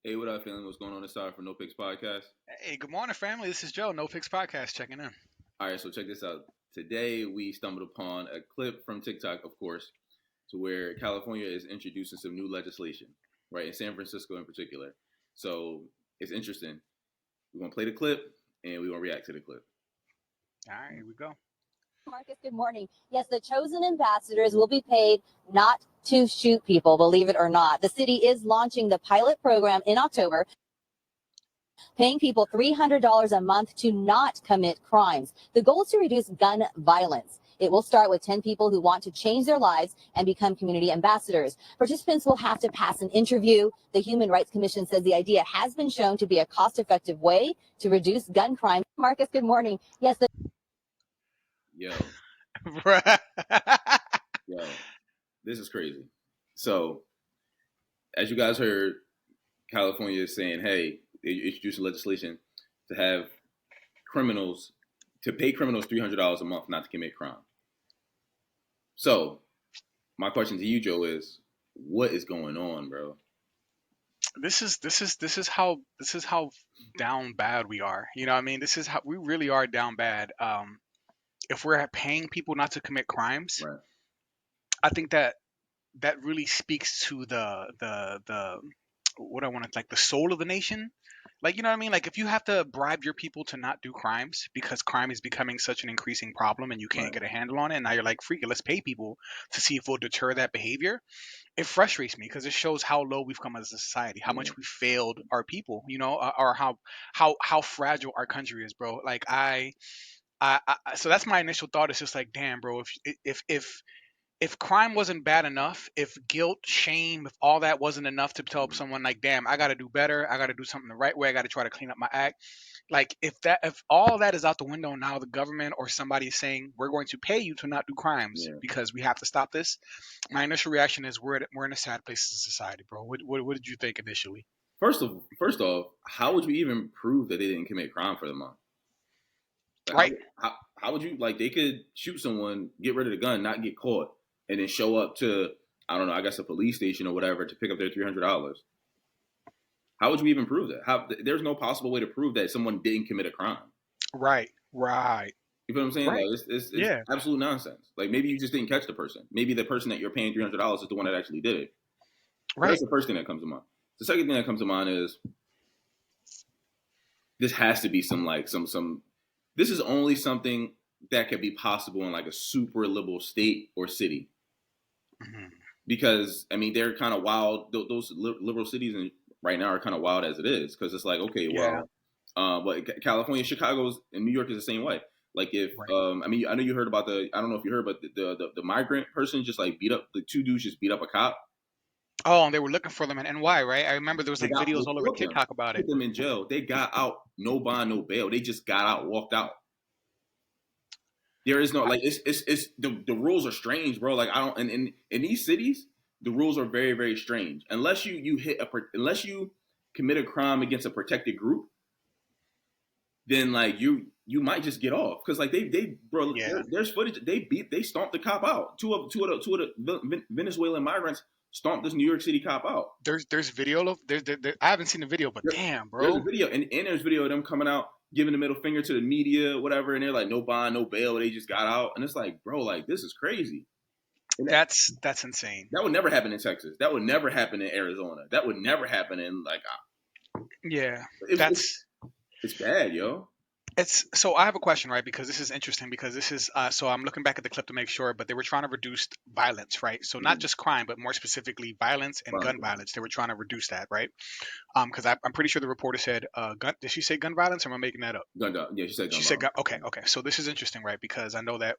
Hey, what up, family? What's going on? It's time for No Picks Podcast. Hey, good morning, family. This is Joe, No Picks Podcast, checking in. All right, so check this out. Today, we stumbled upon a clip from TikTok, of course, to where California is introducing some new legislation, right, in San Francisco in particular. So it's interesting. We're going to play the clip and we're going to react to the clip. All right, here we go. Marcus, good morning. Yes, the chosen ambassadors will be paid not to shoot people, believe it or not. The city is launching the pilot program in October, paying people $300 a month to not commit crimes. The goal is to reduce gun violence. It will start with 10 people who want to change their lives and become community ambassadors. Participants will have to pass an interview. The Human Rights Commission says the idea has been shown to be a cost-effective way to reduce gun crime. Marcus, good morning. Yes, Yo, Bruh. yo, this is crazy. So, as you guys heard, California is saying, hey, they're introducing legislation to have criminals, to pay criminals $300 a month not to commit crime. So, my question to you, Joe, is what is going on, bro? This is how down bad we are. You know what I mean? This is how we really are down bad. If we're paying people not to commit crimes, Right. I think that really speaks to the what I want to, like, the soul of the nation. Like, you know what I mean? Like, if you have to bribe your people to not do crimes because crime is becoming such an increasing problem and you can't Right. get a handle on it, and now you're like, freak it, let's pay people to see if we'll deter that behavior. It frustrates me because it shows how low we've come as a society, how Yeah. much we failed our people, or how fragile our country is, bro. Like so that's my initial thought. Is just like, damn, bro. If crime wasn't bad enough, if guilt, shame, if all that wasn't enough to tell someone like, damn, I got to do better, I got to do something the right way, I got to try to clean up my act. Like, if all that is out the window now, the government or somebody is saying we're going to pay you to not do crimes Yeah. because we have to stop this. My initial reaction is we're in a sad place as a society, bro. What did you think initially? First off, how would you even prove that they didn't commit crime for the month? Like, Right. how would you, like, they could shoot someone, get rid of the gun, not get caught, and then show up to, I don't know, I guess a police station or whatever to pick up their $300? How would you even prove that? There's no possible way to prove that someone didn't commit a crime. Right. Right. You feel what I'm saying? Like Right. it's Yeah. absolute nonsense. Like maybe you just didn't catch the person. Maybe the person that you're paying $300 is the one that actually did it. That's Right. the first thing that comes to mind. The second thing that comes to mind is this has to be some, like, some. This is only something that could be possible in like a super liberal state or city, Mhm. because I mean they're kind of wild. Those liberal cities and right now are kind of wild as it is, because it's like, okay, Yeah. well, but California, Chicago's, and New York is the same way. Like if Right. I mean, I know you heard about I don't know if you heard, but the migrant person just like beat up, the two dudes just beat up a cop. Oh, and they were looking for them in NY, right? I remember there was like They videos all over killed them, TikTok about it. put them in jail. They got out, no bond, no bail. They just got out, walked out. There is no, like, it's the rules are strange, bro. Like I don't, and in these cities, the rules are very, very strange. Unless unless you commit a crime against a protected group, then like you might just get off, because like they bro, Yeah. there's footage, they stomped the cop out. Two of the Venezuelan migrants stomped this New York City cop out. There's video of I haven't seen the video, but There, damn, there's a bro. video, and there's video of them coming out, giving the middle finger to the media, whatever, and they're like, no bond, no bail. They just got out, and it's like, bro, like this is crazy. And That's insane. that would never happen in Texas. That would never happen in Arizona. That would never happen in, like, Yeah. it's it's, That's it's bad, yo. It's so I have a question, right? Because this is interesting. Because this is so I'm looking back at the clip to make sure, but they were trying to reduce violence, right? So not Mm-hmm. just crime, but more specifically violence and gun violence. They were trying to reduce that, right? Because I'm pretty sure the reporter said gun. Did she say gun violence, or am I making that up? Gun down. Yeah, she said gun She said gun. violence. Okay, okay. So this is interesting, right? Because I know that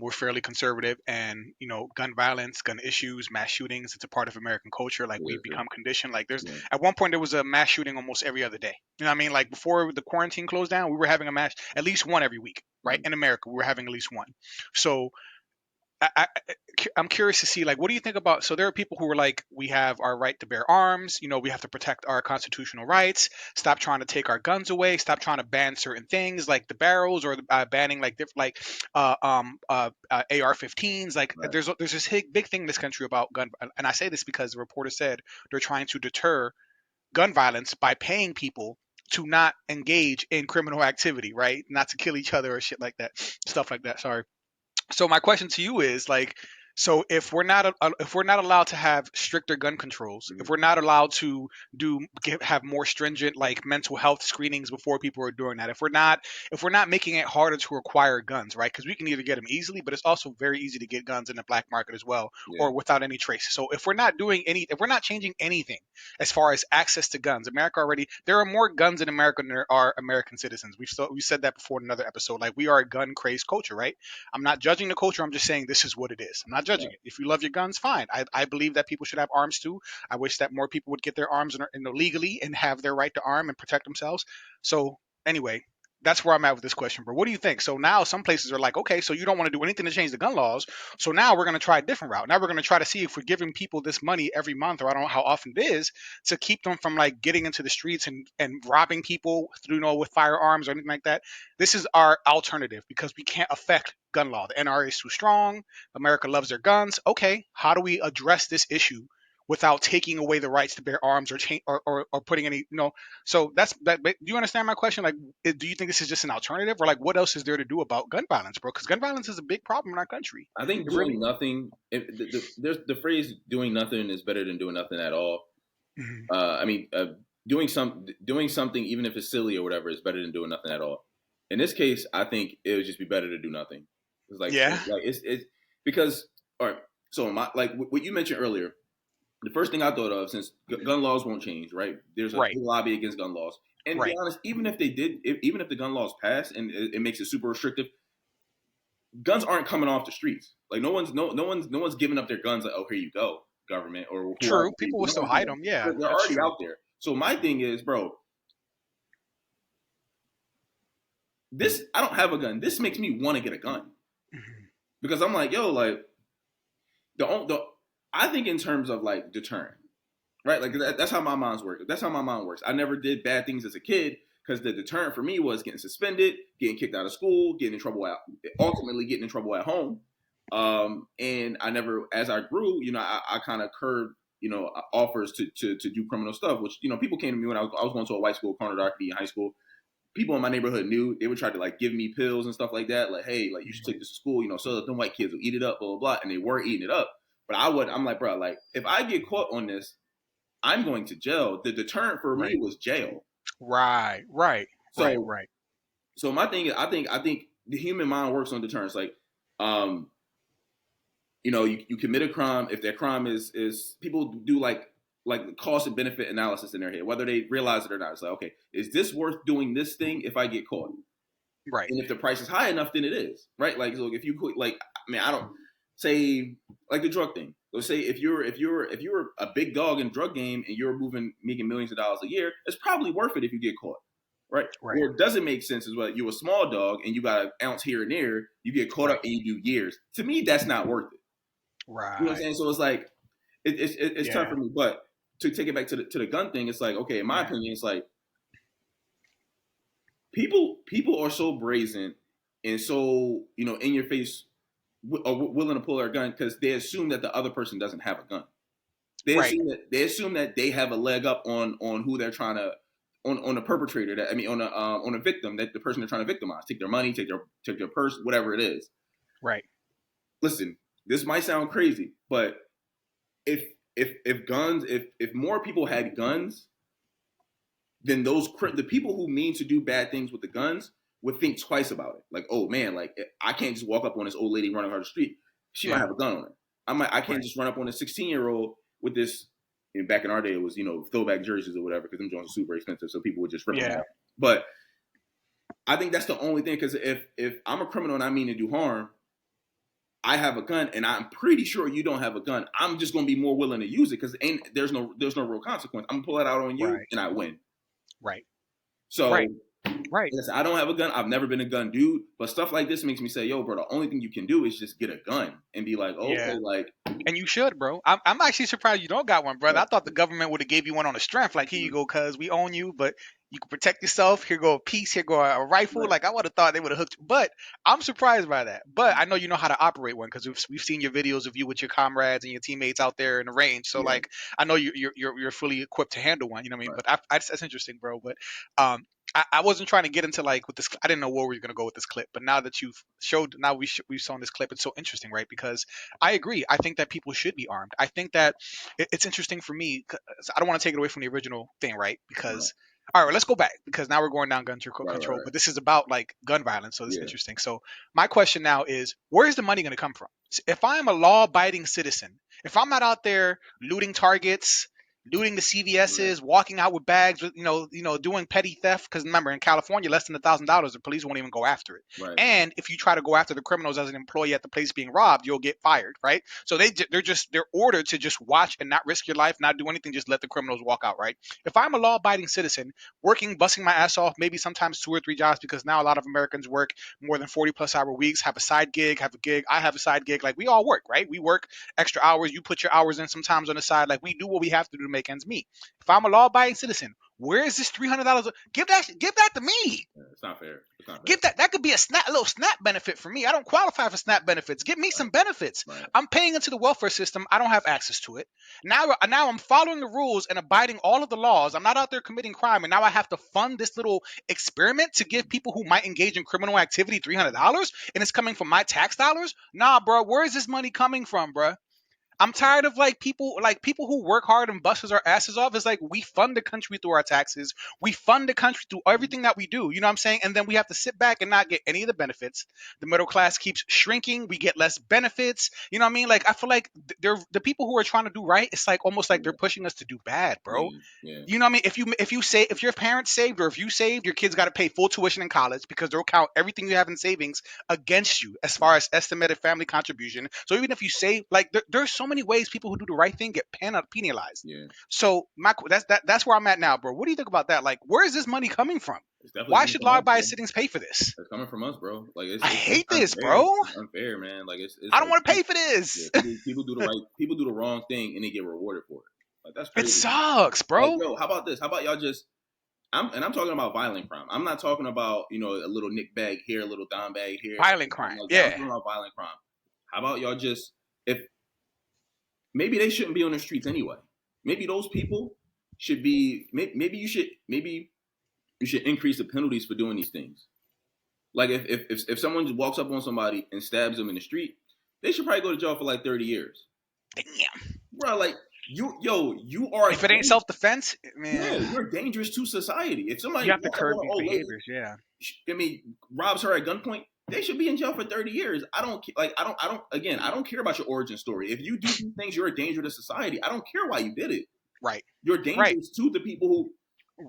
we're fairly conservative, and gun violence, gun issues, mass shootings. It's a part of American culture. Like, Yeah, we've yeah, become conditioned. Like, there's yeah. at one point there was a mass shooting almost every other day. You know what I mean? Like, before the quarantine closed down, we were having a mass, at least one every week, right? Mm-hmm. In America, we were having at least one. So I'm curious to see, like, what do you think about? So there are people who are like, we have our right to bear arms. We have to protect our constitutional rights. Stop trying to take our guns away. Stop trying to ban certain things like the barrels, or banning like AR-15s. Like, Right. there's this big thing in this country about gun, and I say this because the reporter said they're trying to deter gun violence by paying people to not engage in criminal activity, right? Not to kill each other or shit like that, stuff like that. Sorry. So my question to you is like, so if we're not allowed to have stricter gun controls, if we're not allowed to have more stringent like mental health screenings before people are doing that, if we're not making it harder to acquire guns, right? Because we can either get them easily, but it's also very easy to get guns in the black market as well, Yeah. or without any trace. So if we're not changing anything as far as access to guns, there are more guns in America than there are American citizens. We said that before in another episode. Like we are a gun crazed culture, right? I'm not judging the culture. I'm just saying this is what it is. I'm not judging it. If you love your guns, fine. I believe that people should have arms too. I wish that more people would get their arms legally and have their right to arm and protect themselves. So anyway, that's where I'm at with this question, bro. What do you think? So now some places are like, okay, so you don't want to do anything to change the gun laws. So now we're going to try a different route. Now we're going to try to see if we're giving people this money every month, or I don't know how often it is, to keep them from like getting into the streets and robbing people through, with firearms or anything like that. This is our alternative because we can't affect gun law. The NRA is too strong. America loves their guns. Okay, how do we address this issue without taking away the rights to bear arms or putting any, So that's that. Do you understand my question? Like, do you think this is just an alternative, or like, what else is there to do about gun violence, bro? Because gun violence is a big problem in our country. I think doing nothing. There's the phrase "doing nothing is better than doing nothing at all." Mm-hmm. Doing something, even if it's silly or whatever, is better than doing nothing at all. In this case, I think it would just be better to do nothing. It's like, it's because, all right. So what you mentioned earlier, the first thing I thought of, since gun laws won't change, right? There's a big lobby against gun laws, and to be honest, even if the gun laws pass and it makes it super restrictive, guns aren't coming off the streets. Like no one's giving up their guns. Like, oh, here you go, government or true. People will still hide them. Yeah, they're already out there. So my thing is, bro, I don't have a gun. This makes me want to get a gun because I'm like, yo, like I think in terms of like deterrent, right? Like that's how my mind works. That's how my mind works. I never did bad things as a kid because the deterrent for me was getting suspended, getting kicked out of school, ultimately getting in trouble at home. And I never, as I grew, I kind of curbed, offers to do criminal stuff, which, people came to me when I was going to a white school, Conard in high school. People in my neighborhood knew. They would try to like give me pills and stuff like that. Like, hey, like you should take this to school, so that them white kids will eat it up, blah, blah, blah. And they were eating it up. But I'm like, bro, like if I get caught on this, I'm going to jail. The deterrent for me was jail. Right. So my thing is, I think the human mind works on deterrence. Like, you commit a crime. If that crime is people do like cost and benefit analysis in their head, whether they realize it or not. It's like, okay, is this worth doing this thing if I get caught? Right. And if the price is high enough, then it is. Right. Like, so if you quit, like, I mean, I don't say like the drug thing. Let's say if you're a big dog in drug game and you're making millions of dollars a year, it's probably worth it if you get caught. Right. Or it doesn't make sense as well. You're a small dog and you got an ounce here and there. You get caught up and you do years. To me, that's not worth it. Right. You know what I'm saying? So it's like it's tough for me. But to take it back to the gun thing, it's like, okay, in my opinion, it's like people are so brazen and so in your face, are willing to pull their gun because they assume that the other person doesn't have a gun. They assume that they have a leg up on who they're trying to on a perpetrator. On a victim, that the person they're trying to victimize, take their money, take their purse, whatever it is. Right. Listen, this might sound crazy, but if more people had guns, then the people who mean to do bad things with the guns would think twice about it. Like, oh man, like I can't just walk up on this old lady running her the street. She might have a gun on her. I can't just run up on a 16-year-old with this. Back in our day, it was throwback jerseys or whatever because them joints are super expensive, so people would just rip them out. But I think that's the only thing, because if I'm a criminal and I mean to do harm, I have a gun and I'm pretty sure you don't have a gun. I'm just gonna be more willing to use it because there's no real consequence. I'm gonna pull it out on you and I win. Right. So. Right. Listen, I don't have a gun. I've never been a gun dude. But stuff like this makes me say, yo, bro, the only thing you can do is just get a gun and be like, okay, like. And you should, bro. I'm actually surprised you don't got one, brother. I thought the government would have gave you one on the strength. Like, here you go, cuz we own you. But You can protect yourself. Here go a piece. Here go a rifle. Right. Like, I would have thought they would have hooked you. But I'm surprised by that. But I know you know how to operate one because we've seen your videos of you with your comrades and your teammates out there in the range. So Yeah. like, I know you're fully equipped to handle one. You know what I mean? Right. But that's interesting, bro. But I wasn't trying to get into like with this. I didn't know where we were gonna go with this clip. But now that you've showed, now we've shown this clip. It's so interesting, right? Because I agree. I think that people should be armed. I think that it's interesting for me. 'Cause I don't want to take it away from the original thing, right? Because all right, let's go back because now we're going down gun control, Right. but this is about like gun violence, so this is Yeah. interesting. So my question now is, where is the money going to come from? If I am a law-abiding citizen, if I'm not out there looting Targets, looting the CVS's, walking out with bags, doing petty theft, because remember in California, less than $1,000, the police won't even go after it. Right. And if you try to go after the criminals as an employee at the place being robbed, you'll get fired, right? So they're ordered to just watch and not risk your life, not do anything, just let the criminals walk out, right? If I'm a law-abiding citizen, working, busting my ass off, maybe sometimes 2 or 3 jobs, because now a lot of Americans work more than 40-plus-hour weeks, have a side gig, have a gig. I have a side gig. Like, we all work, right? We work extra hours. You put your hours in sometimes on the side. Like, we do what we have to do to make ends meet. If I'm a law-abiding citizen, where is this $300? Give that to me. Yeah, it's not fair. Give that could be a little SNAP benefit for me. I don't qualify for SNAP benefits. Give me some benefits. Right. I'm paying into the welfare system. I don't have access to it. Now I'm following the rules and abiding all of the laws. I'm not out there committing crime, and now I have to fund this little experiment to give people who might engage in criminal activity $300, and it's coming from my tax dollars? Nah, bro. Where is this money coming from, bro? I'm tired of people who work hard and bust our asses off. It's like, we fund the country through our taxes. We fund the country through everything that we do. You know what I'm saying? And then we have to sit back and not get any of the benefits. The middle class keeps shrinking. We get less benefits. You know what I mean? Like, I feel like they're the people who are trying to do right. It's like almost like they're pushing us to do bad, bro. Yeah. You know what I mean? If your parents saved, or if you saved, your kids got to pay full tuition in college because they'll count everything you have in savings against you as far as estimated family contribution. So even if you save, like, there's so many ways people who do the right thing get penalized. Yeah. So that's where I'm at now, bro. What do you think about that? Like, where is this money coming from? Why should law-abiding citizens pay for this? It's coming from us, bro. Like, I hate this, bro. It's unfair, man. Like, I don't want to pay for this. Yeah, people do the wrong thing and they get rewarded for it. Like, that's crazy. It sucks, bro. Like, yo, how about this? How about y'all just? I'm talking about violent crime. I'm not talking about a little nick bag here, a little dime bag here. Violent crime, like, yeah. I'm talking about violent crime. How about y'all just, if maybe they shouldn't be on the streets anyway. Maybe those people should be. Maybe you should increase the penalties for doing these things. Like, if someone just walks up on somebody and stabs them in the street, they should probably go to jail for like 30 years. Damn, bro. Like, you are. If it ain't self-defense, man, yeah, you're dangerous to society. If somebody you have to curb these behaviors, robs her at gunpoint, they should be in jail for 30 years. I don't care about your origin story. If you do these things, you're a danger to society. I don't care why you did it. Right. You're dangerous to the people who.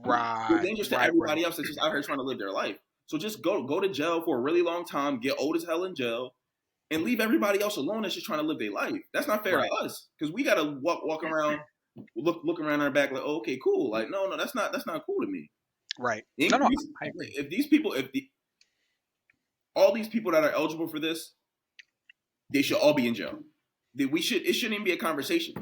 Right. You're dangerous to everybody else that's just out here trying to live their life. So just go to jail for a really long time, get old as hell in jail, and leave everybody else alone that's just trying to live their life. That's not fair to us, because we gotta walk around, look around our back like, oh, okay, cool. Like, no, that's not cool to me. Right. I agree. All these people that are eligible for this, they should all be in jail. It shouldn't even be a conversation.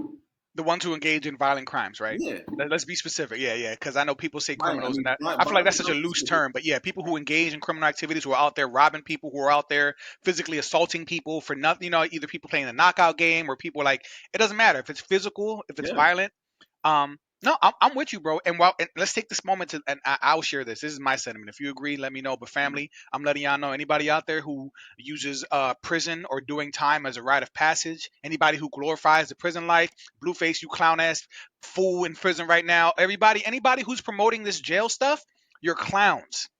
The ones who engage in violent crimes, right? Yeah. Let's be specific. Yeah. Because I know people say criminals, and that I feel like that's such a loose term. But yeah, people who engage in criminal activities, who are out there robbing people, who are out there physically assaulting people for nothing. Either people playing a knockout game or people like, it doesn't matter if it's physical, if it's violent. No, I'm with you, bro. And let's take this moment and I'll share this. This is my sentiment. If you agree, let me know. But family, I'm letting y'all know, anybody out there who uses prison or doing time as a rite of passage, anybody who glorifies the prison life, Blueface, you clown ass fool in prison right now, anybody who's promoting this jail stuff, you're clowns.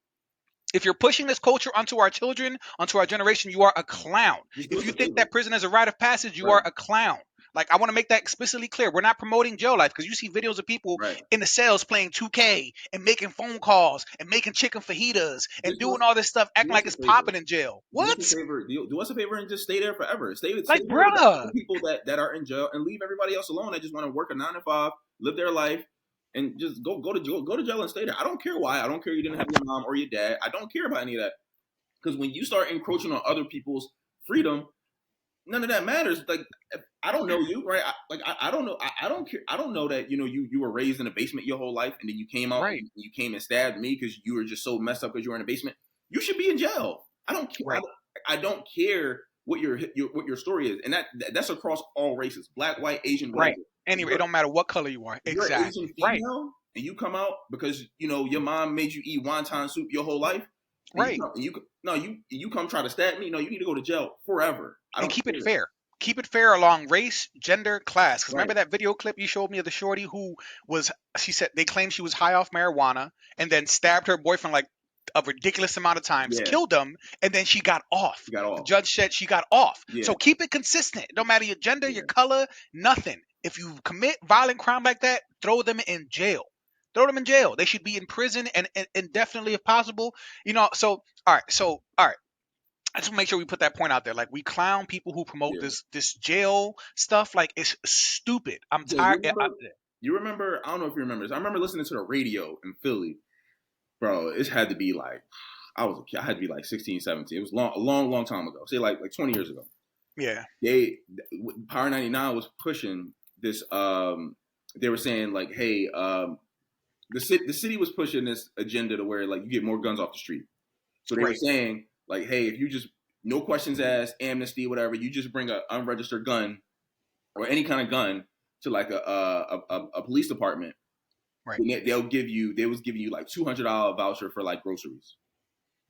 If you're pushing this culture onto our children, onto our generation, you are a clown. If you think that prison is a rite of passage, you are a clown. Like, I want to make that explicitly clear. We're not promoting jail life, because you see videos of people in the cells playing 2K and making phone calls and making chicken fajitas and doing all this stuff, acting like it's popping in jail. What? Do us a favor and just stay there forever. Stay with people that are in jail, and leave everybody else alone that just want to work a 9 to 5, live their life, and just go to jail and stay there. I don't care why. I don't care you didn't have your mom or your dad. I don't care about any of that. Because when you start encroaching on other people's freedom, none of that matters. Like, I don't know you, right? I don't know. I don't care. I don't know that you were raised in a basement your whole life, and then you came out Right. and you came and stabbed me because you were just so messed up because you were in a basement. You should be in jail. I don't care. Right. I don't care what your story is, and that's across all races, black, white, Asian, whatever. Right. Anyway, it don't matter what color you are. If you're an Exactly. Asian Right. female and you come out because your mom made you eat wonton soup your whole life, and Right. you come try to stab me. No, you need to go to jail forever. I And don't keep care. it fair. Keep it fair along race, gender, class. Because Right. remember that video clip you showed me of the shorty who she said they claimed she was high off marijuana and then stabbed her boyfriend like a ridiculous amount of times, Yeah. killed him, and then she got off. You got off. The judge said she got off. Yeah. So keep it consistent. No matter your gender, Yeah. your color, nothing. If you commit violent crime like that, throw them in jail. Throw them in jail. They should be in prison and indefinitely if possible. So all right. I just want to make sure we put that point out there. Like we clown people who promote Yeah. this jail stuff. Like it's stupid. I'm Yeah, tired. you remember? I don't know if you remember this. I remember listening to the radio in Philly, bro. It had to be like I was a kid. I had to be like 16, 17. It was a long time ago. Say like 20 years ago. Yeah. Power 99 was pushing this. They were saying like, hey, the city was pushing this agenda to where like you get more guns off the street. So they were saying like, hey, if you just no questions asked, amnesty, whatever, you just bring an unregistered gun or any kind of gun to like a police department, Right. they was giving you like $200 voucher for like groceries.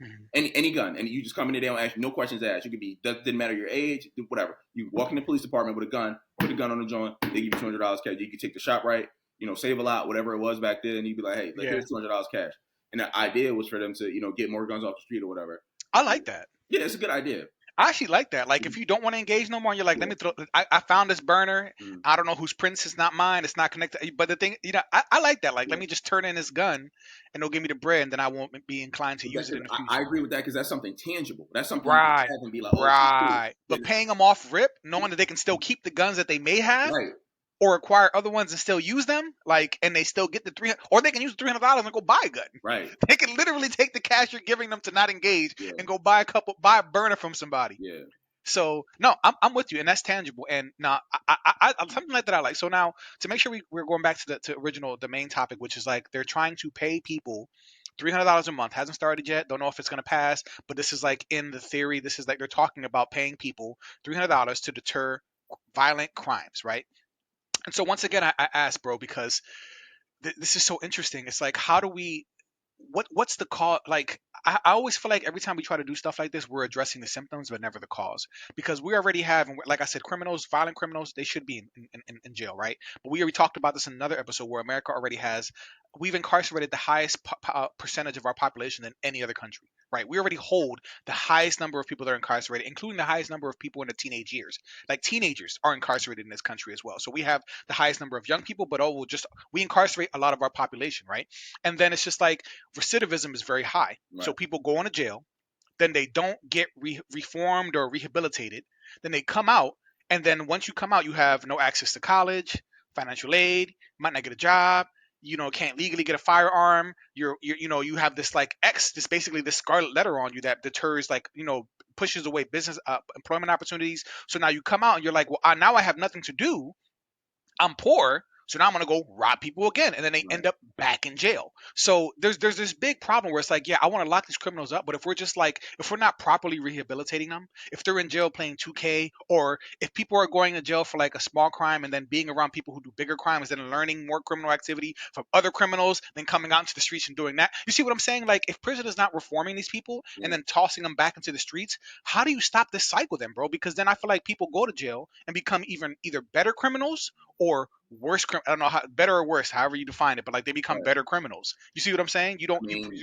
Mm-hmm. Any gun, and you just come in there, they don't ask you, no questions asked. You could be didn't matter your age, whatever. You walk in the police department with a gun, put a gun on the joint, they give you $200 cash. You can take the shop right, save a lot, whatever it was back then, and you'd be like, hey, here's $200 cash. And the idea was for them to get more guns off the street or whatever. I like that. Yeah, it's a good idea. I actually like that. Like, if you don't want to engage no more, you're like, let me throw. I found this burner. I don't know whose prints. It's not mine. It's not connected. But the thing, I like that. Like, let me just turn in this gun, and they'll give me the bread, and then I won't be inclined to use it in the future. I agree with that because that's something tangible. That's something right. you can have and be like, right. But paying them off rip, knowing that they can still keep the guns that they may have. Right. Or acquire other ones and still use them, and they still get the $300, or they can use the $300 and go buy a gun. Right. They can literally take the cash you're giving them to not engage and go buy a burner from somebody. Yeah. So no, I'm with you, and that's tangible. And now, I something like that I like. So now, to make sure we're going back to the main topic, which is like they're trying to pay people $300 a month. Hasn't started yet. Don't know if it's going to pass, but this is like in the theory. This is like they're talking about paying people $300 to deter violent crimes, right? And so once again, I ask, bro, because this is so interesting. It's like, how do we? What's the cause? Like, I always feel like every time we try to do stuff like this, we're addressing the symptoms, but never the cause. Because we already have, like I said, violent criminals, they should be in jail, right? But we already talked about this in another episode where America already has, we've incarcerated the highest percentage of our population than any other country, right? We already hold the highest number of people that are incarcerated, including the highest number of people in the teenage years. Like teenagers are incarcerated in this country as well. So we have the highest number of young people, but we incarcerate a lot of our population, right? And then it's just like recidivism is very high. Right. So people go into jail, then they don't get reformed or rehabilitated. Then they come out, and then once you come out, you have no access to college, financial aid, might not get a job, can't legally get a firearm. You have this basically this scarlet letter on you that deters, pushes away business employment opportunities. So now you come out and you're like, well, now I have nothing to do. I'm poor. So now I'm going to go rob people again. And then they end up back in jail. So there's this big problem where it's like, yeah, I want to lock these criminals up. But if we're not properly rehabilitating them, if they're in jail playing 2K, or if people are going to jail for like a small crime and then being around people who do bigger crimes and learning more criminal activity from other criminals, then coming out into the streets and doing that. You see what I'm saying? Like, if prison is not reforming these people and then tossing them back into the streets, how do you stop this cycle then, bro? Because then I feel like people go to jail and become either better criminals or worse. I don't know how better or worse, however you define it, but like they become better criminals. You see what I'm saying? You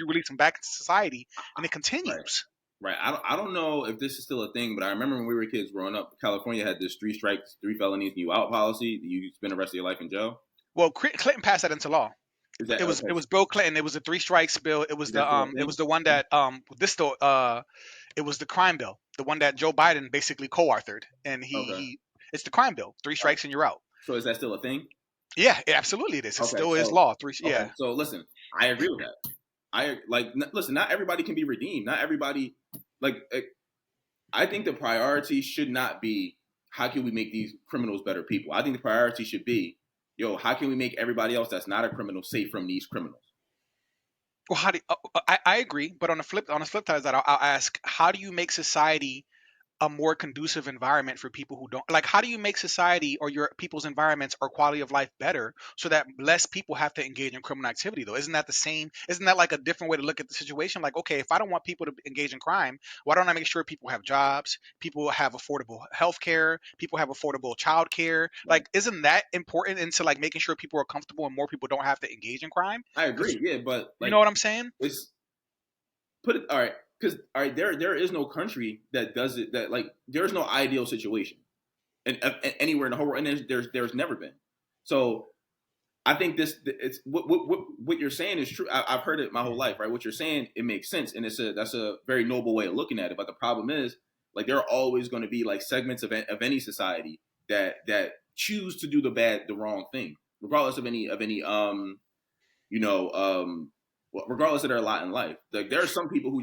release them back into society, and it continues. Right. I don't know if this is still a thing, but I remember when we were kids growing up, California had this 3 strikes, 3 felonies, and you out policy. You spend the rest of your life in jail. Well, Clinton passed that into law. It was Bill Clinton. It was a 3 strikes bill. It was it was the one that it was the crime bill, the one that Joe Biden basically co-authored, and it's the crime bill. 3 strikes and you're out. So is that still a thing? Yeah, absolutely it is. It still is law. Yeah. So listen, I agree with that. Listen, not everybody can be redeemed. Not everybody, I think the priority should not be how can we make these criminals better people? I think the priority should be, yo, how can we make everybody else that's not a criminal safe from these criminals? Well, how do I agree, but on the flip side of that, I'll ask, how do you make society a more conducive environment for people who don't like, how do you make society or your people's environments or quality of life better so that less people have to engage in criminal activity? Though isn't that like a different way to look at the situation? Like, okay, if I don't want people to engage in crime, why don't I make sure people have jobs, people have affordable health care, people have affordable child care? Right. Like, isn't that important into like making sure people are comfortable and more people don't have to engage in crime? I Because agree, yeah, but you like know what I'm saying? it's put it all right because all right, there is no country that does it that like there's no ideal situation and anywhere in the whole world, and there's never been. So I think it's what you're saying is true. I've heard it my whole life, right? What you're saying, it makes sense, and that's a very noble way of looking at it. But the problem is, like, there are always going to be like segments of any society that choose to do the wrong thing, regardless of any you know regardless of their lot in life. Like, there are some people who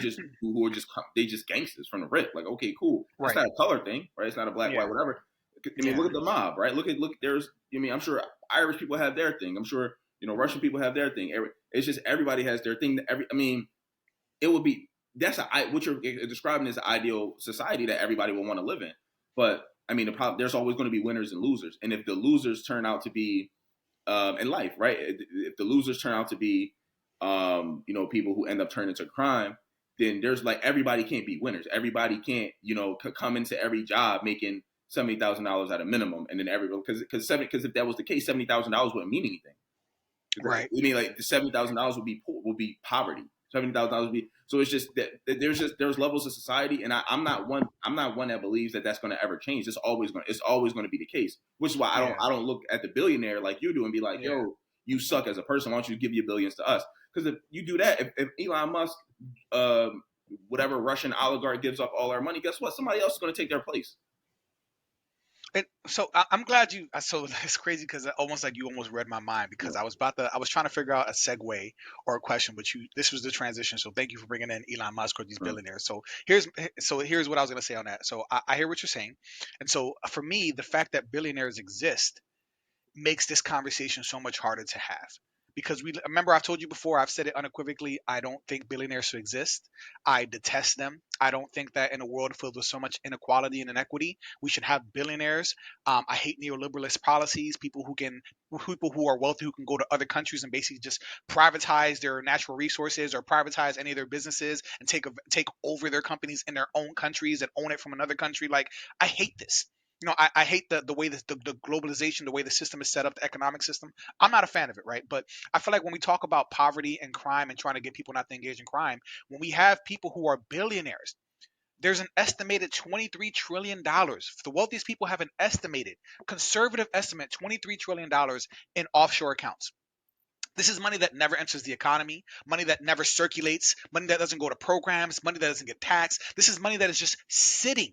are just gangsters from the rip. Like, okay, cool, it's Right. not a color thing, right? It's not a black, Yeah. white, whatever. I mean, Yeah. look at the mob, right? Look. There's. I mean, I'm sure Irish people have their thing. I'm sure Russian people have their thing. It's just everybody has their thing. I mean, it would be what you're describing is the ideal society that everybody will want to live in. But I mean, the problem, there's always going to be winners and losers, and if the losers turn out to be in life, right? If the losers turn out to be people who end up turning to crime, then there's like everybody can't be winners. Everybody can't come into every job making $70,000 at a minimum, and then everybody because if that was the case, $70,000 wouldn't mean anything. Right. I mean, like the $70,000 would be poverty. $70,000 would be so. It's just that there's levels of society, and I'm not one that believes that that's going to ever change. It's always going to be the case. Which is why I don't look at the billionaire like you do and be like, yo, you suck as a person. Why don't you give your billions to us? Because if you do that, if Elon Musk, whatever Russian oligarch gives up all our money, guess what? Somebody else is going to take their place. So I'm glad you. So it's crazy because almost like you almost read my mind because I was trying to figure out a segue or a question, but this was the transition. So thank you for bringing in Elon Musk or these billionaires. So here's what I was going to say on that. So I hear what you're saying, and so for me, the fact that billionaires exist makes this conversation so much harder to have. Because remember, I've told you before, I've said it unequivocally, I don't think billionaires should exist. I detest them. I don't think that in a world filled with so much inequality and inequity, we should have billionaires. I hate neoliberalist policies, people who are wealthy who can go to other countries and basically just privatize their natural resources or privatize any of their businesses and take over their companies in their own countries and own it from another country. Like, I hate this. I hate the way the globalization, the way the system is set up, the economic system. I'm not a fan of it, right? But I feel like when we talk about poverty and crime and trying to get people not to engage in crime, when we have people who are billionaires, there's an estimated $23 trillion. The wealthiest people have an estimated, conservative estimate, $23 trillion in offshore accounts. This is money that never enters the economy, money that never circulates, money that doesn't go to programs, money that doesn't get taxed. This is money that is just sitting,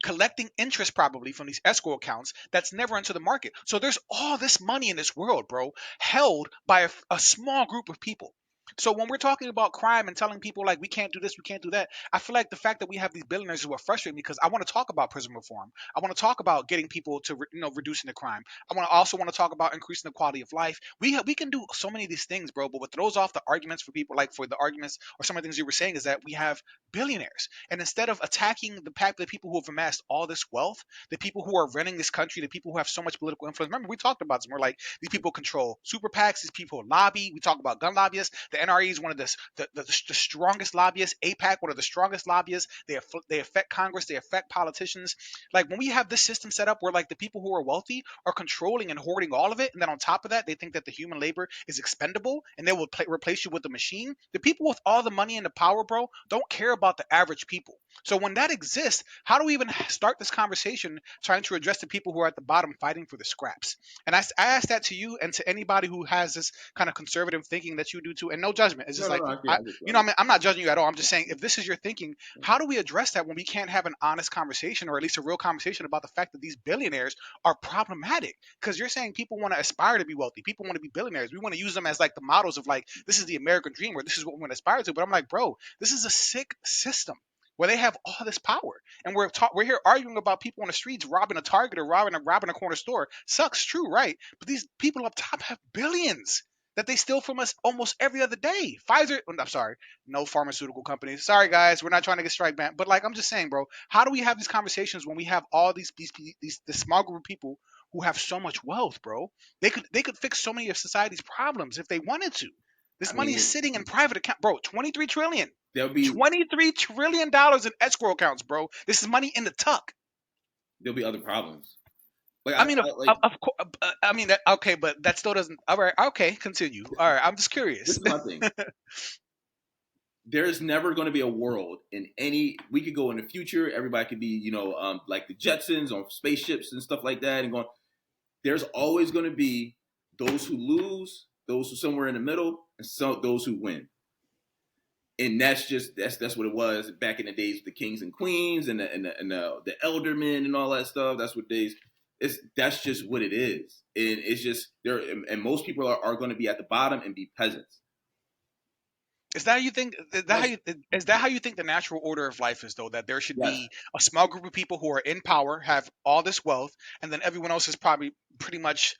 collecting interest probably from these escrow accounts that's never into the market. So there's all this money in this world, bro, held by a small group of people. So when we're talking about crime and telling people like we can't do this, we can't do that, I feel like the fact that we have these billionaires who are frustrating me because I want to talk about prison reform. I want to talk about getting people to reducing the crime. I also want to talk about increasing the quality of life. We can do so many of these things, bro. But what throws off the arguments for people, like for the arguments or some of the things you were saying, is that we have billionaires, and instead of attacking the people who have amassed all this wealth, the people who are running this country, the people who have so much political influence. Remember, we talked about this. We're like, these people control super PACs. These people lobby. We talk about gun lobbyists. The NRA is one of the strongest lobbyists. APAC, one of the strongest lobbyists. They affect Congress. They affect politicians. Like, when we have this system set up where like the people who are wealthy are controlling and hoarding all of it, and then on top of that, they think that the human labor is expendable and they will replace you with a machine. The people with all the money and the power, bro, don't care about the average people. So when that exists, how do we even start this conversation trying to address the people who are at the bottom fighting for the scraps? And I ask that to you and to anybody who has this kind of conservative thinking that you do too, and no judgment. It's just No, like, I get I mean, I'm not judging you at all. I'm just saying, if this is your thinking, how do we address that when we can't have an honest conversation, or at least a real conversation about the fact that these billionaires are problematic? Because you're saying people want to aspire to be wealthy, people want to be billionaires, we want to use them as like the models of like, this is the American dream, or this is what we want to aspire to. But I'm like, bro, this is a sick system. where they have all this power, and we're here arguing about people on the streets robbing a Target or robbing a corner store. Sucks, true, right? But these people up top have billions that they steal from us almost every other day. Pfizer, I'm sorry, no pharmaceutical companies. Sorry, guys, we're not trying to get strike banned. But like, I'm just saying, bro, how do we have these conversations when we have all these this small group of people who have so much wealth, bro? They could fix so many of society's problems if they wanted to. This I money mean, is sitting in private account, bro. 23 trillion. there'll be $23 trillion in escrow accounts, bro. This is money in the tuck. there'll be other problems. Like I mean, like of course. I mean, okay, but that still doesn't. All right, okay, continue. All right, I'm just curious. this is my thing. There's never going to be a world in any. We could go in the future. Everybody could be, like the Jetsons on spaceships and stuff like that, and going. There's always going to be those who lose, those who somewhere in the middle, and those who win. And that's what it was back in the days with the kings and queens and the eldermen and all that stuff. That's just what it is. And it's just there. And most people are going to be at the bottom and be peasants. Is that how you think? Is that how you think the natural order of life is, though? That there should Yes. be a small group of people who are in power, have all this wealth, and then everyone else is probably pretty much,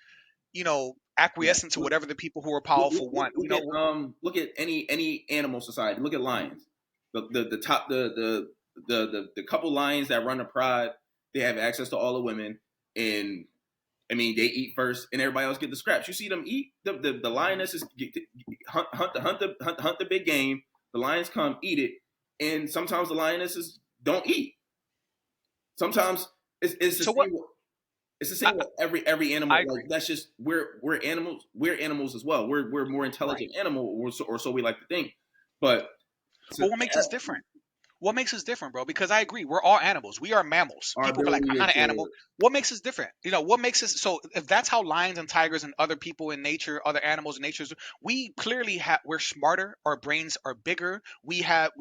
acquiescent to whatever the people who are powerful want. Look at any animal society. Look at lions. The top the couple lions that run the pride. They have access to all the women, and I mean they eat first, and everybody else get the scraps. You see them eat. The lionesses hunt the big game. The lions come eat it, and sometimes the lionesses don't eat. Sometimes it's the same. It's the same with every animal. Like, that's just we're animals. We're animals as well. We're more intelligent animal, or so we like to think. But what makes us different? What makes us different, bro? Because I agree, we're all animals. We are mammals. People be like, I'm not an animal. What makes us different? What makes us so? If that's how lions and tigers and other people in nature, other animals in nature, we clearly we're smarter. Our brains are bigger. We're at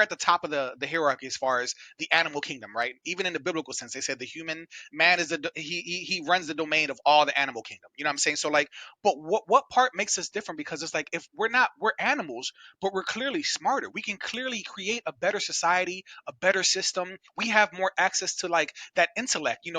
the top of the hierarchy as far as the animal kingdom, right? Even in the biblical sense, they said the human man is he runs the domain of all the animal kingdom. You know what I'm saying? So like, but what part makes us different? Because it's like if we're animals, but we're clearly smarter. We can clearly create a better society, a better system. We have more access to like that intellect.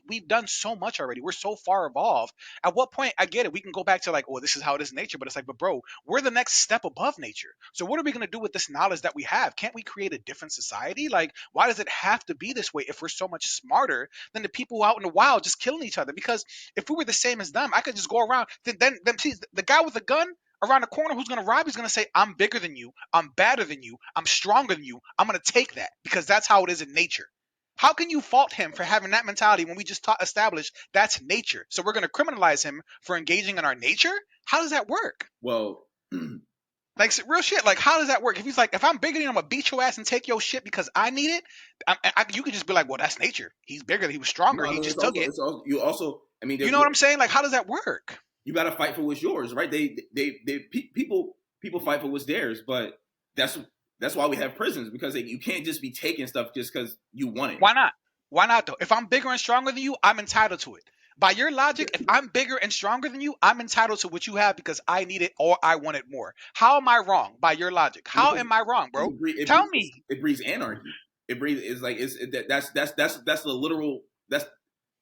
We've done so much already. We're so far evolved. At what point, I get it, we can go back to like, oh, this is how it is in nature, but it's like, but bro, we're the next step above nature. So what are we going to do with this knowledge that we have? Can't we create a different society? Like, why does it have to be this way if we're so much smarter than the people out in the wild just killing each other? Because if we were the same as them, I could just go around. Then please, the guy with a gun around the corner who's going to rob, he's going to say, I'm bigger than you, I'm badder than you, I'm stronger than you, I'm going to take that, because that's how it is in nature. How can you fault him for having that mentality when we just established that's nature? So we're going to criminalize him for engaging in our nature? How does that work? Well, like real shit. Like, how does that work? If he's like, if I'm bigger than you, I'm going to beat your ass and take your shit because I need it, you could just be like, well, that's nature. He's bigger, he was stronger, he just took it. You also, I mean, you know what I'm saying? Like, how does that work? You got to fight for what's yours, right? People fight for what's theirs, but that's why we have prisons, because you can't just be taking stuff just because you want it. Why not? Why not though? If I'm bigger and stronger than you, I'm entitled to it. By your logic, if I'm bigger and stronger than you, I'm entitled to what you have because I need it or I want it more. How am I wrong by your logic? How am I wrong, bro? Tell me. It breeds anarchy. That's the literal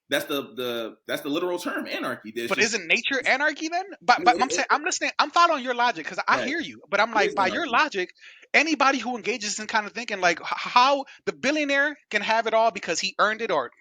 that's the literal term, anarchy. But isn't nature anarchy then? But I'm saying, I'm listening. I'm following your logic because I hear you. But I'm like, by your logic, anybody who engages in kind of thinking like how the billionaire can have it all because he earned it or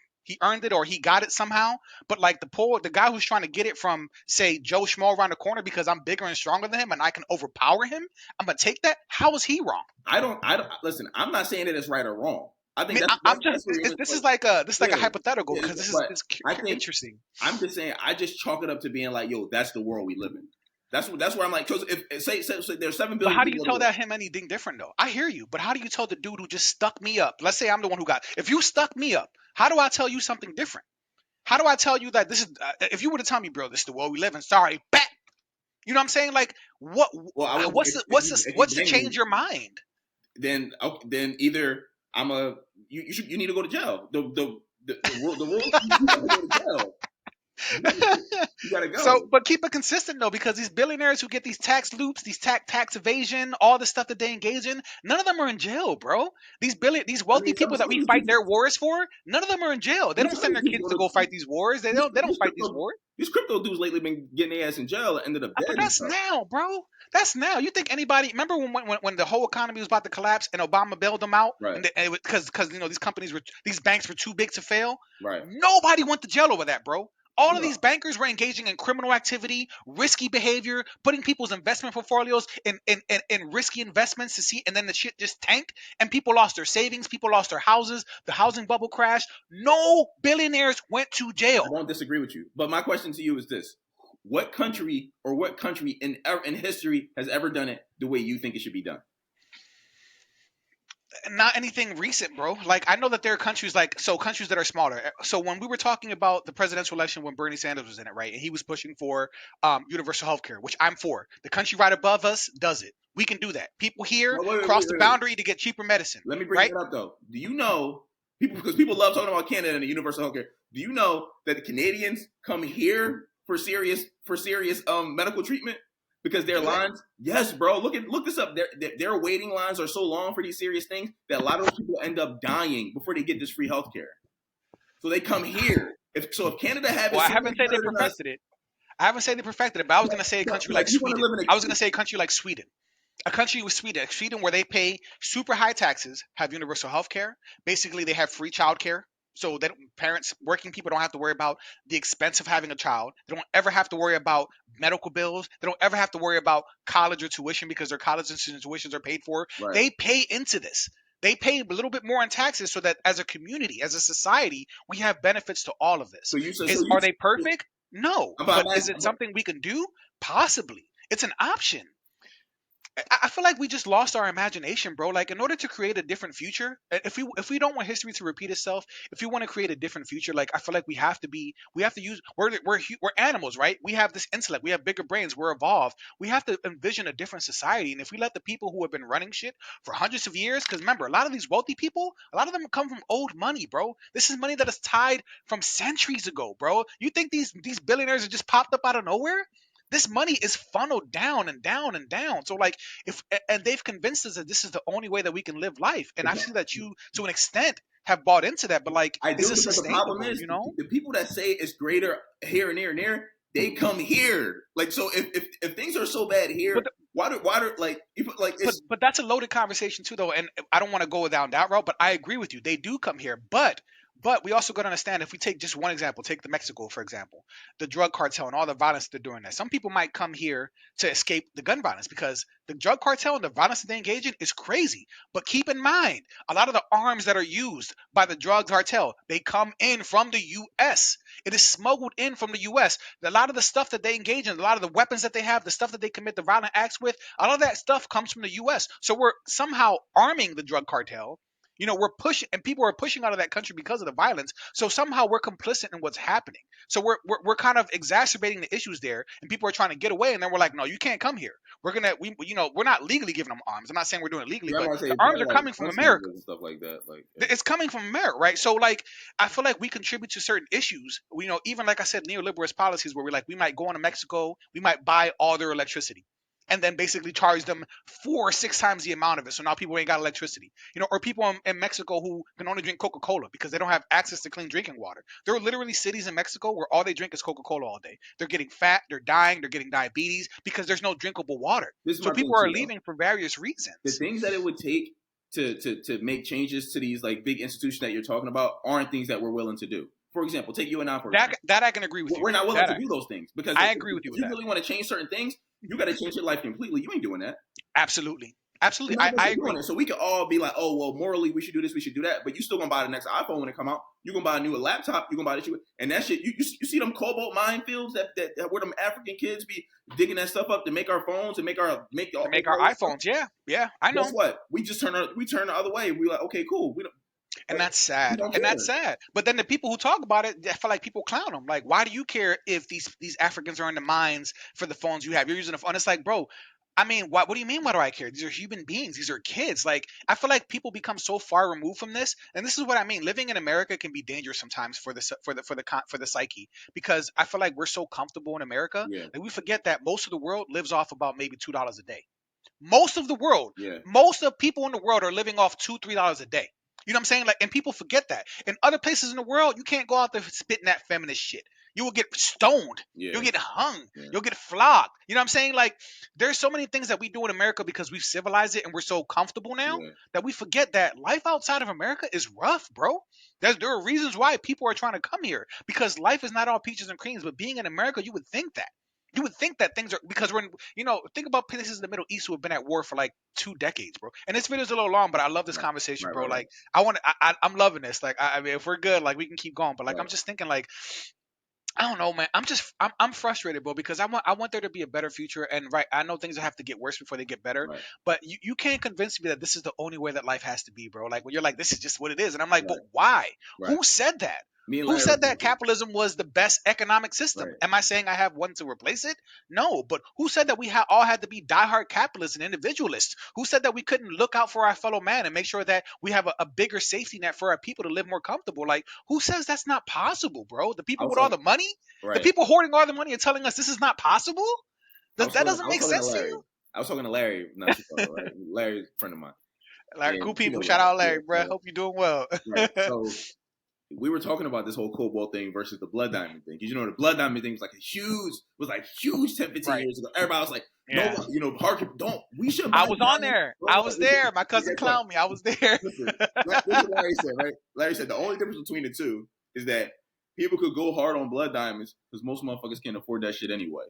he got it somehow. But like the guy who's trying to get it from, say, Joe Schmo around the corner because I'm bigger and stronger than him and I can overpower him, I'm gonna take that. How is he wrong? I don't listen. I'm not saying that it's right or wrong. I think this is like a hypothetical because this is interesting. I'm just saying, I just chalk it up to being like, yo, that's the world we live in. That's where I'm like, because if say there's 7 billion. But how do you tell that him anything different though? I hear you, but how do you tell the dude who just stuck me up? Let's say I'm the one who got. If you stuck me up, how do I tell you something different? How do I tell you that this is? If you were to tell me, bro, this is the world we live in. Sorry, back. You know what I'm saying? Like, what? Well, what's to change your mind? Then either you need to go to jail. The rule you need to go to jail. You gotta go. So, but keep it consistent though, because these billionaires who get these tax loops, these tax evasion, all the stuff that they engage in, none of them are in jail, bro. These wealthy people that we some of fight these their people, wars for, none of them are in jail. They don't some of send these their kids people, to go fight these wars. They don't fight these wars. these crypto dudes lately been getting their ass in jail and ended up dead But and that's stuff. now, bro. That's now. You think anybody remember when the whole economy was about to collapse and Obama bailed them out, Right. and because these banks were too big to fail. Right. Nobody went to jail over that, bro. All of No. these bankers were engaging in criminal activity, risky behavior, putting people's investment portfolios in risky investments to see, and then the shit just tanked, and people lost their savings, people lost their houses, the housing bubble crashed. No billionaires went to jail. I don't disagree with you, but my question to you is this: what country in history has ever done it the way you think it should be done? Not anything recent, bro. Like I know that there are countries countries that are smaller. So when we were talking about the presidential election when Bernie Sanders was in it, right, and he was pushing for universal health care, which I'm for. The country right above us does it. We can do that. People here cross the boundary to get cheaper medicine. Let me bring that up though. Do you know because people love talking about Canada and the universal health care? Do you know that the Canadians come here for serious medical treatment? Because their lines, yes, bro. Look this up. Their waiting lines are so long for these serious things that a lot of those people end up dying before they get this free health care. So they come here. If Canada had, I haven't said they perfected it. I haven't said they perfected it, but I was gonna say a country like Sweden. I was gonna say a country like Sweden. A country with Sweden where they pay super high taxes, have universal health care. Basically, they have free child care. So that working people don't have to worry about the expense of having a child. They don't ever have to worry about medical bills. They don't ever have to worry about college or tuition because their college and tuitions are paid for. Right. They pay into this. They pay a little bit more in taxes so that as a community, as a society, we have benefits to all of this. Are they perfect? No. But is it something we can do? Possibly. It's an option. I feel like we just lost our imagination, bro. Like in order to create a different future, if we don't want history to repeat itself, if we want to create a different future, like I feel like we have to use we're animals, right? We have this intellect, we have bigger brains, we're evolved. We have to envision a different society, and if we let the people who have been running shit for hundreds of years, because remember, a lot of these wealthy people, a lot of them come from old money, bro. This is money that is tied from centuries ago, bro. You think these billionaires have just popped up out of nowhere? This money is funneled down and down and down. So like and they've convinced us that this is the only way that we can live life. And I see that you to an extent have bought into that, but like is it sustainable? The problem is, the people that say it's greater here and there and there, they come here. Like so if things are so bad here, why do but that's a loaded conversation too though, and I don't want to go down that route, but I agree with you. They do come here, but we also got to understand, if we take just one example, take the Mexico, for example, the drug cartel and all the violence they're doing there. Some people might come here to escape the gun violence because the drug cartel and the violence that they engage in is crazy. But keep in mind, a lot of the arms that are used by the drug cartel, they come in from the U.S. It is smuggled in from the U.S. A lot of the stuff that they engage in, a lot of the weapons that they have, the stuff that they commit the violent acts with, a lot of that stuff comes from the U.S. So we're somehow arming the drug cartel. We're pushing, and people are pushing out of that country because of the violence. So somehow we're complicit in what's happening. So we're kind of exacerbating the issues there, and people are trying to get away. And then we're like, no, you can't come here. We're not legally giving them arms. I'm not saying we're doing it legally, but the arms are coming from America. And stuff like that. It's coming from America, right? So like, I feel like we contribute to certain issues. Even like I said, neoliberalist policies where we might go into Mexico, we might buy all their electricity, and then basically charge them 4 or 6 times the amount of it. So now people ain't got electricity. Or people in Mexico who can only drink Coca-Cola because they don't have access to clean drinking water. There are literally cities in Mexico where all they drink is Coca-Cola all day. They're getting fat, they're dying, they're getting diabetes because there's no drinkable water. So people are leaving for various reasons. The things that it would take to make changes to these like big institutions that you're talking about aren't things that we're willing to do. For example, take you and I. That I can agree with you. We're not willing to do those things because I agree with you. If you really want to change certain things, you got to change your life completely. You ain't doing that. Absolutely. I agree. So we could all be like, oh, well, morally we should do this, we should do that. But you still gonna buy the next iPhone when it come out. You're gonna buy a new laptop. You're gonna buy this shit. And that shit, you see them cobalt minefields that where them African kids be digging that stuff up to make our phones and make our iPhones. Stuff. Yeah, I know. Guess what? We just turn the other way. We like, okay, cool. We don't. And that's sad. But then the people who talk about it, I feel like people clown them. Like, why do you care if these Africans are in the mines for the phones you have? You're using a phone. It's like, bro, I mean, what do you mean? Why do I care? These are human beings. These are kids. Like, I feel like people become so far removed from this, and this is what I mean. Living in America can be dangerous sometimes for the psyche, because I feel like we're so comfortable in America Yeah. that we forget that most of the world lives off about maybe $2 a day. Most of the world, Yeah. most of people in the world are living off $2-3 a day. You know what I'm saying? Like, and people forget that. In other places in the world, you can't go out there spitting that feminist shit. You will get stoned. Yeah. You'll get hung. Yeah. You'll get flogged. You know what I'm saying? Like, there's so many things that we do in America because we've civilized it and we're so comfortable now Yeah. that we forget that life outside of America is rough, bro. There are reasons why people are trying to come here, because life is not all peaches and creams. But being in America, you would think that. You would think that things are, because we're in, think about places in the Middle East who have been at war for like 2 decades, bro. And this video's a little long, but I love this conversation, bro. Right. Like, I'm loving this. Like, I mean, if we're good, like, we can keep going. But like, I'm just thinking, like, I don't know, man. I'm frustrated, bro, because I want there to be a better future. And right, I know things have to get worse before they get better. Right. But you can't convince me that this is the only way that life has to be, bro. Like, when you're like, this is just what it is, and I'm like, Right. but why? Right. Who said that? Me and Who Larry said that capitalism was the best economic system? Right. Am I saying I have one to replace it? No, but who said that we all had to be diehard capitalists and individualists? Who said that we couldn't look out for our fellow man and make sure that we have a bigger safety net for our people to live more comfortable? Like, who says that's not possible, bro? The people with all the money? Right. The people hoarding all the money and telling us this is not possible? That doesn't make sense to you? I was talking to Larry not too far ago, right? Larry's a friend of mine. Larry, cool people. Shout out Larry, bro. Yeah. Hope you're doing well. Right. So we were talking about this whole cobalt thing versus the blood diamond thing. Because the blood diamond thing was huge 10, 15 years ago. Everybody was like, yeah. no, we should. I was on there. I was there. My cousin clowned me. I was there. Listen, that's what Larry said, right? Larry said the only difference between the two is that people could go hard on blood diamonds because most motherfuckers can't afford that shit anyway.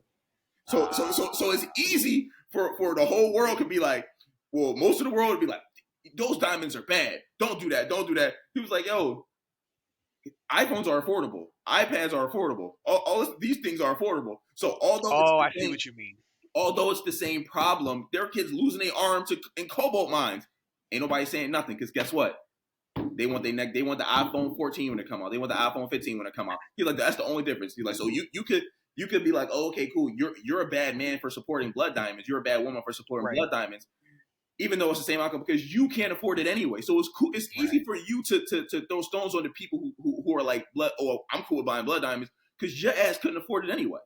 So it's easy for the whole world to be like, well, most of the world would be like, those diamonds are bad. Don't do that. Don't do that. He was like, yo, iPhones are affordable. iPads are affordable. All these things are affordable. So I see what you mean. Although it's the same problem, there are kids losing their arms in cobalt mines. Ain't nobody saying nothing because guess what? They want They want the iPhone 14 when it come out. They want the iPhone 15 when it come out. He's like, that's the only difference. He's like, so you could be like, oh, okay, cool. You're a bad man for supporting blood diamonds. You're a bad woman for supporting blood diamonds. Even though it's the same outcome, because you can't afford it anyway. So it's cool. It's easy for you to throw stones on the people who are like, blood. Oh, I'm cool with buying blood diamonds because your ass couldn't afford it anyway.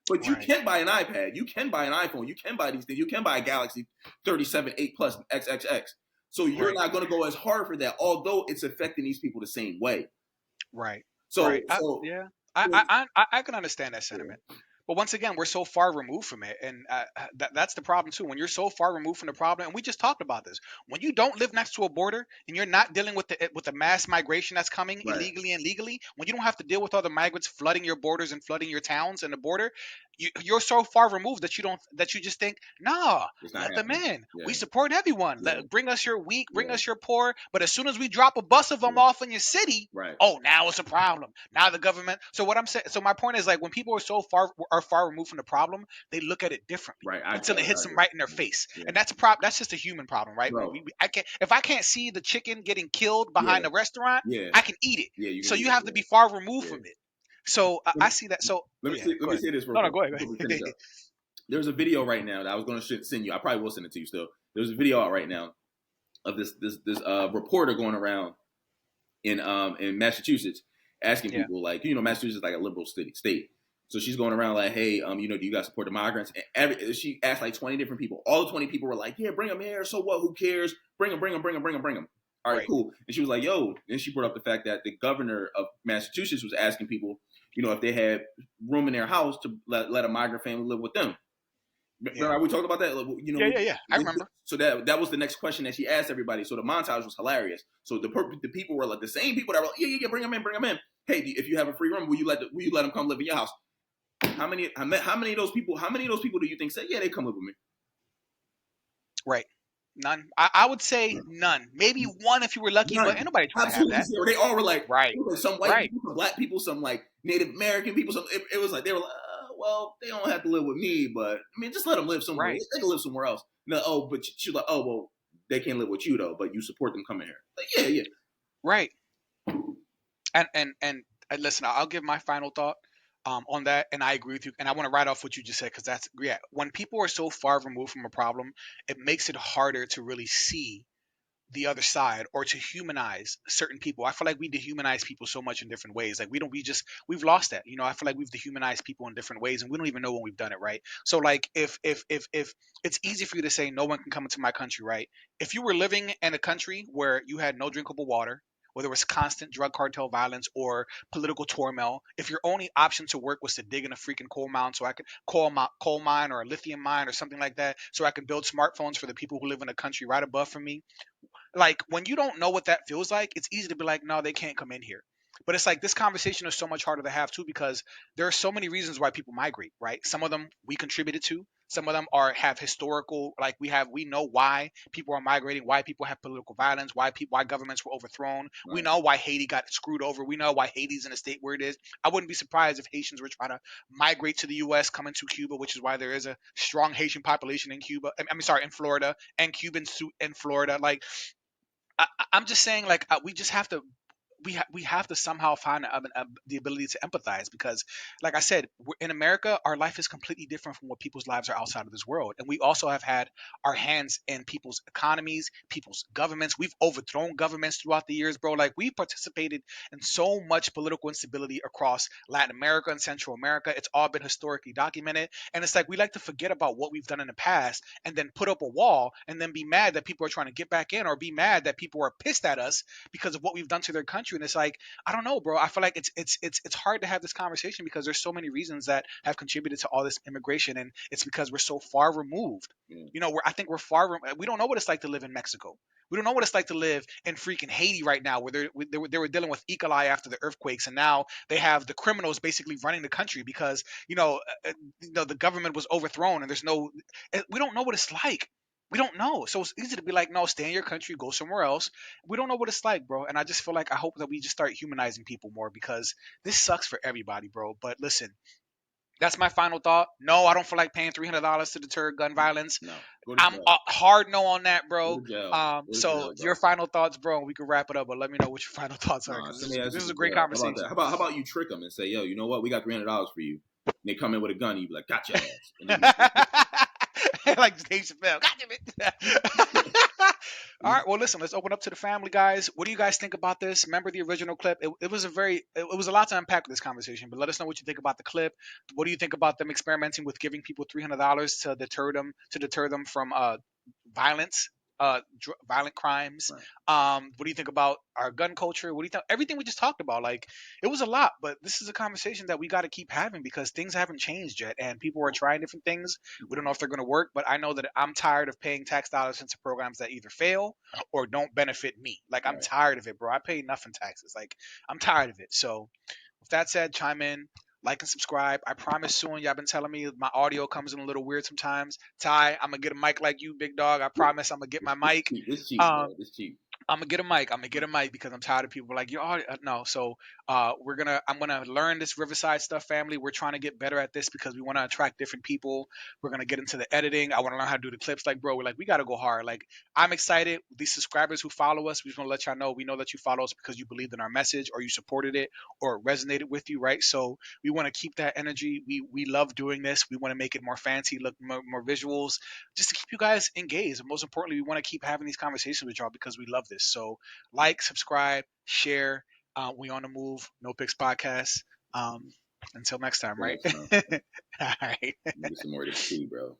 But you can buy an iPad. You can buy an iPhone. You can buy these things. You can buy a Galaxy 37, 8 Plus, XXX. So you're not going to go as hard for that, although it's affecting these people the same way. Right. So, I can understand that sentiment. Yeah. But once again, we're so far removed from it, and that's the problem too. When you're so far removed from the problem, and we just talked about this, when you don't live next to a border and you're not dealing with the mass migration that's coming illegally and legally, when you don't have to deal with all the migrants flooding your borders and flooding your towns and the border, you're so far removed that you just think, nah, let them in. Yeah. We support everyone. Bring us your weak, bring us your poor. But as soon as we drop a bus of them off in your city, oh, now it's a problem. Now the government. So what I'm saying. So my point is, like, when people are far removed from the problem, they look at it differently until it hits them right in their face. Yeah. And that's a problem. That's just a human problem, right? If I can't see the chicken getting killed behind the restaurant, I can eat it. Yeah, so you have to be far removed from it. So I see that. So let me say this real quick. Go ahead. There's a video right now that I was going to send you. I probably will send it to you still. There's a video out right now of this reporter going around in Massachusetts asking people, like, Massachusetts is like a liberal state. So she's going around like, hey, do you guys support the migrants? And she asked like 20 different people. All the 20 people were like, yeah, bring them here. So what? Who cares? Bring them. All right, cool. And she was like, yo. And she brought up the fact that the governor of Massachusetts was asking people, if they had room in their house to let a migrant family live with them. Remember we talked about that? Yeah. I remember. So that was the next question that she asked everybody. So the montage was hilarious. So the people were like the same people that were like, yeah, bring them in. Hey, if you have a free room, will you let them come live in your house? How many of those people do you think say, yeah, they come live with me? Right. None. I would say none. Maybe one if you were lucky, but ain't nobody trying to have that. They all were like, some white people, some black people, some like Native American people. It was like, they were like, well, they don't have to live with me, but I mean, just let them live somewhere. Right. They can live somewhere else. No, but she's like, oh, well, they can't live with you though, but you support them coming here. Like, yeah. Right. And listen, I'll give my final thought. on that, and I agree with you. And I want to write off what you just said because that's when people are so far removed from a problem, it makes it harder to really see the other side or to humanize certain people. I feel like we dehumanize people so much in different ways. Like we've lost that. I feel like we've dehumanized people in different ways and we don't even know when we've done it, right? So like if it's easy for you to say no one can come into my country, right? If you were living in a country where you had no drinkable water, where there was constant drug cartel violence or political turmoil, if your only option to work was to dig in a freaking coal mine so I could coal mine or a lithium mine or something like that, so I can build smartphones for the people who live in a country right above from me, like when you don't know what that feels like, it's easy to be like, no, they can't come in here. But it's like this conversation is so much harder to have too because there are so many reasons why people migrate, right? Some of them we contributed to. Some of them have historical, like we know why people are migrating, why people have political violence, why governments were overthrown. Right. We know why Haiti got screwed over. We know why Haiti's in a state where it is. I wouldn't be surprised if Haitians were trying to migrate to the U.S., come into Cuba, which is why there is a strong Haitian population in Cuba. I mean, sorry, in Florida, and Cubans in Florida. Like I'm just saying, like we just have to we have to somehow find the ability to empathize because, like I said, in America, our life is completely different from what people's lives are outside of this world, and we also have had our hands in people's economies, people's governments. We've overthrown governments throughout the years, bro. Like we participated in so much political instability across Latin America and Central America. It's all been historically documented, and it's like we like to forget about what we've done in the past and then put up a wall and then be mad that people are trying to get back in, or be mad that people are pissed at us because of what we've done to their country. And it's like, I don't know, bro. I feel like it's hard to have this conversation because there's so many reasons that have contributed to all this immigration, and it's because we're so far removed. Yeah. I think we're far. We don't know what it's like to live in Mexico. We don't know what it's like to live in freaking Haiti right now, where they were dealing with E. coli after the earthquakes, and now they have the criminals basically running the country because the government was overthrown, and there's no. We don't know what it's like. We don't know. So it's easy to be like, no, stay in your country, go somewhere else. We don't know what it's like, bro. And I just feel like I hope that we just start humanizing people more because this sucks for everybody, bro. But listen, that's my final thought. No, I don't feel like paying $300 to deter gun violence. No. I'm a hard no on that, bro. Go to jail. Go to So jail, bro. your final thoughts, bro, and we can wrap it up. But let me know what your final thoughts are because this is a great conversation. How about you trick them and say, yo, you know what? We got $300 for you. And they come in with a gun, and you be like, got your ass. And like Dave Chappelle. God damn it. All right, well, listen, let's open up to the family, guys. What do you guys think about this? Remember the original clip? It was a lot to unpack with this conversation, but let us know what you think about the clip. What do you think about them experimenting with giving people $300 to deter them from violence, violent crimes? Right. What do you think about our gun culture? What do you think? Everything we just talked about, like it was a lot, but this is a conversation that we got to keep having because things haven't changed yet, and people are trying different things. We don't know if they're going to work, but I know that I'm tired of paying tax dollars into programs that either fail or don't benefit me. Like I'm tired of it, bro. I pay enough in taxes. Like I'm tired of it. So with that said, chime in, like and subscribe. I promise soon. Y'all been telling me my audio comes in a little weird sometimes. Ty, I'm gonna get a mic like you, big dog. I promise I'm gonna get my mic. It's cheap, bro. It's cheap. I'm gonna get a mic. I'm gonna get a mic because I'm tired of people like you. No, so I'm gonna learn this Riverside stuff, family. We're trying to get better at this because we want to attract different people. We're gonna get into the editing. I want to learn how to do the clips. Like, bro, we gotta go hard. Like, I'm excited. These subscribers who follow us, we just want to let y'all know we know that you follow us because you believed in our message or you supported it or it resonated with you, right? So we want to keep that energy. We love doing this. We want to make it more fancy, look more visuals, just to keep you guys engaged. And most importantly, we want to keep having these conversations with y'all because we love this. So like, subscribe, share. We on the move. No Picks Podcast. Until next time, right? Thanks, All right. Get some more of this tea, bro.